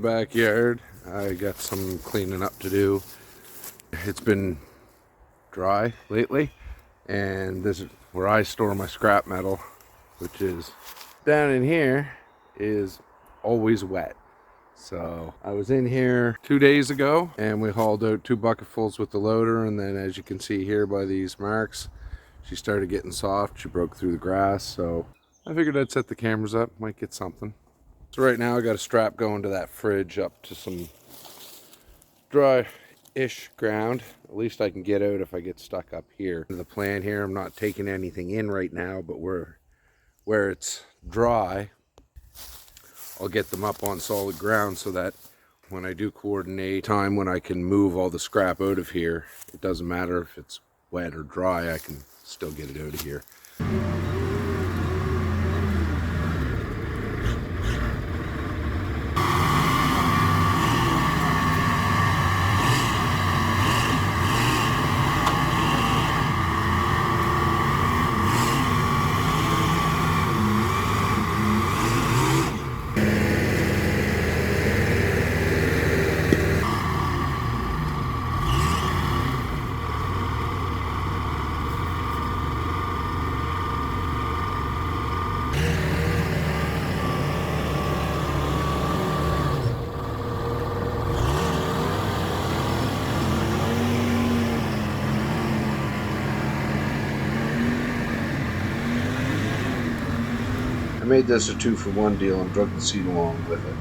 backyard. I got some cleaning up to do. It's been dry lately, and this is where I store my scrap metal, which is down in here, is always wet. So I was in here 2 days ago and we hauled out 2 bucketfuls with the loader, and then as you can see here by these marks, she started getting soft. She broke through the grass, so I figured I'd set the cameras up, might get something. So right now I got a strap going to that fridge up to some dry-ish ground. At least I can get out if I get stuck up here. The plan here, I'm not taking anything in right now, but where it's dry, I'll get them up on solid ground so that when I do coordinate time when I can move all the scrap out of here, it doesn't matter if it's wet or dry, I can still get it out of here. I made this a 2-for-1 deal and drug the seat along with it.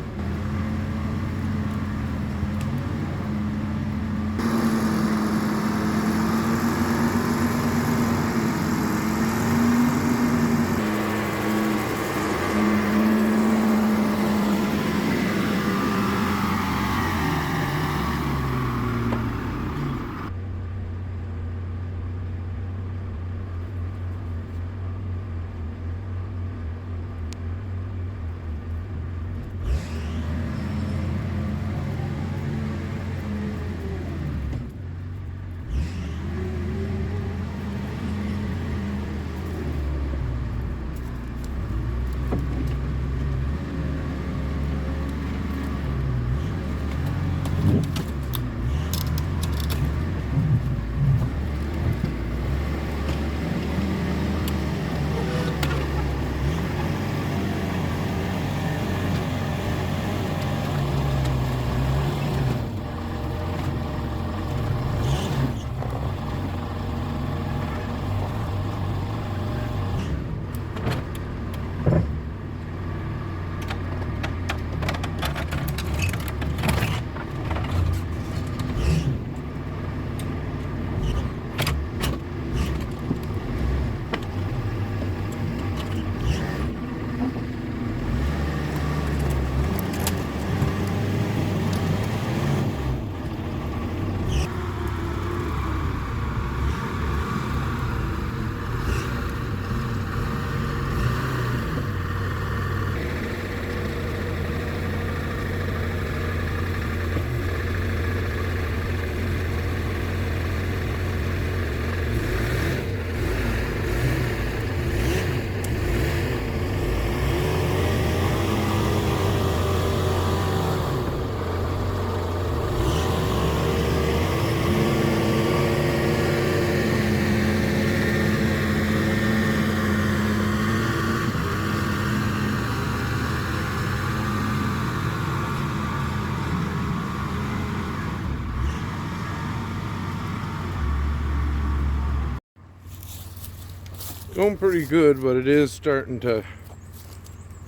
Going pretty good, but it is starting to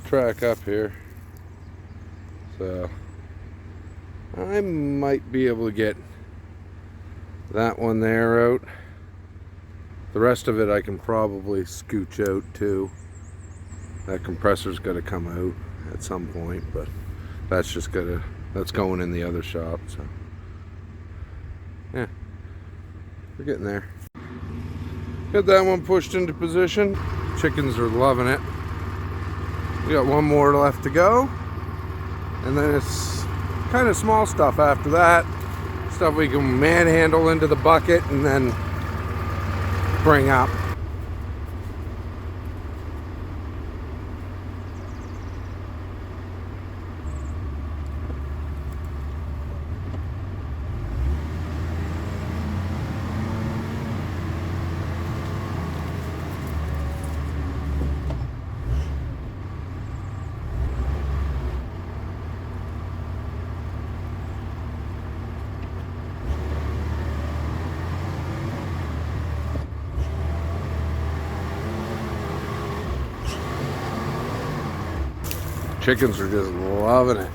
track up here. So I might be able to get that one there out. The rest of it I can probably scooch out too. That compressor's got to come out at some point, but that's going in the other shop. So yeah, we're getting there. Got that one pushed into position. Chickens are loving it. We got one more left to go, and then it's kind of small stuff after that. Stuff we can manhandle into the bucket and then bring up. Chickens are just loving it.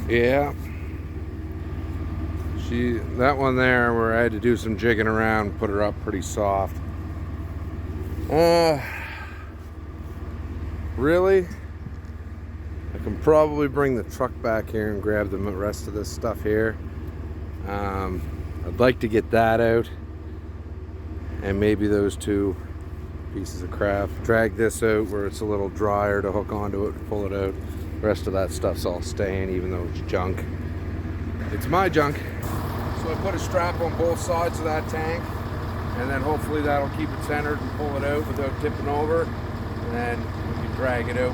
Yeah. That one there where I had to do some jigging around, put her up pretty soft. Really? I can probably bring the truck back here and grab the rest of this stuff here. I'd like to get that out. And maybe those two pieces of craft. Drag this out where it's a little drier to hook onto it and pull it out. The rest of that stuff's all staying, even though it's junk. It's my junk. So I put a strap on both sides of that tank, and then hopefully that'll keep it centered and pull it out without tipping over, and then we can drag it out.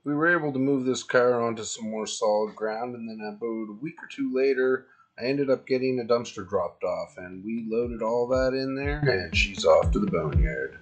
we were able to move this car onto some more solid ground, and then about a week or two later, I ended up getting a dumpster dropped off, and we loaded all that in there, and she's off to the boneyard.